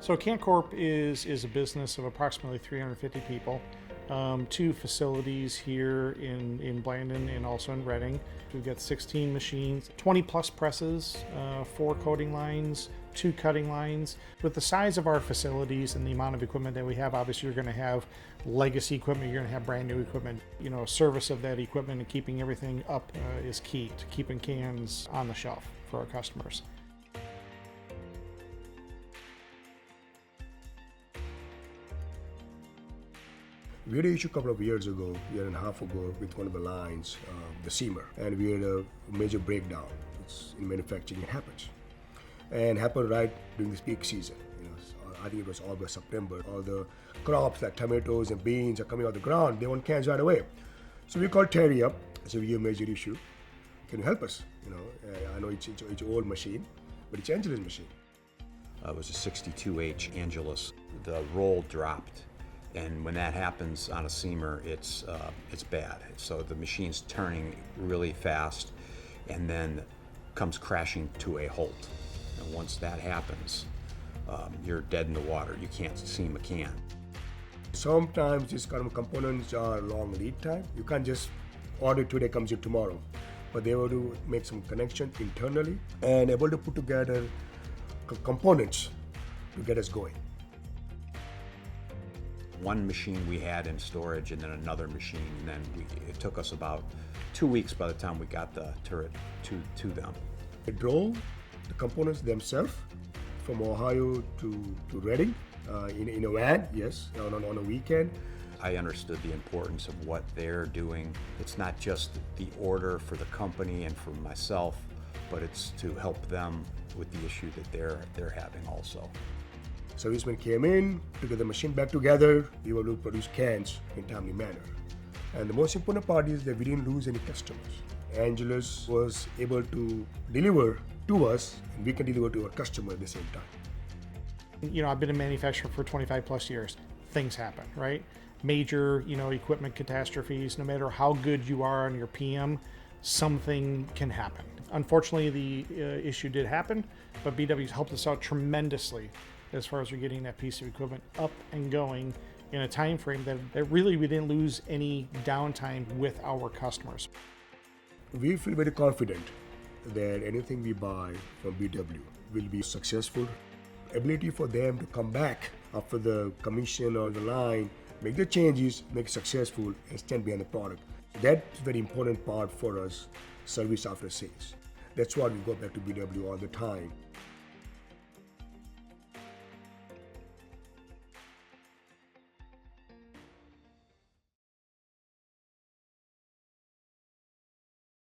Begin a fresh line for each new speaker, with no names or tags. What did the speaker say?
So CanCorp is a business of approximately 350 people, two facilities here in Blandon and also in Reading. We've got 16 machines, 20 plus presses, 4 coating lines, 2 cutting lines. With the size of our facilities and the amount of equipment that we have, obviously you're going to have legacy equipment, you're going to have brand new equipment. You know, service of that equipment and keeping everything up is key to keeping cans on the shelf for our customers.
We had an issue a couple of years ago, year and a half ago, with one of the lines, the seamer, and we had a major breakdown. It's in manufacturing, it happens, and happened right during this peak season. So I think it was August, September. All the crops like tomatoes and beans are coming out of the ground. They want cans right away. So we called Terry up. I said, "We have a major issue. Can you help us?" I know it's an old machine, but it's Angelus machine.
It was a 62H Angelus. The roll dropped. And when that happens on a seamer, it's bad. So the machine's turning really fast and then comes crashing to a halt. And once that happens, you're dead in the water. You can't seam a can.
Sometimes these kind of components are long lead time. You can't just order today, comes in tomorrow. But they were to make some connection internally and able to put together components to get us going.
One machine we had in storage and then another machine, and then it took us about 2 weeks by the time we got the turret to them.
They drove the components themselves from Ohio to Reading in a van, yes, on a weekend.
I understood the importance of what they're doing. It's not just the order for the company and for myself, but it's to help them with the issue that they're having also.
Servicemen came in to get the machine back together. We were able to produce cans in a timely manner. And the most important part is that we didn't lose any customers. Angelus was able to deliver to us, and we can deliver to our customer at the same time.
You know, I've been a manufacturer for 25 plus years. Things happen, right? Major, equipment catastrophes, no matter how good you are on your PM, something can happen. Unfortunately, the issue did happen, but BW's helped us out tremendously as far as we're getting that piece of equipment up and going in a time frame that really we didn't lose any downtime with our customers.
We feel very confident that anything we buy from BW will be successful. Ability for them to come back after the commission or the line, make the changes, make it successful, and stand behind the product. That's a very important part for us, service after sales. That's why we go back to BW all the time.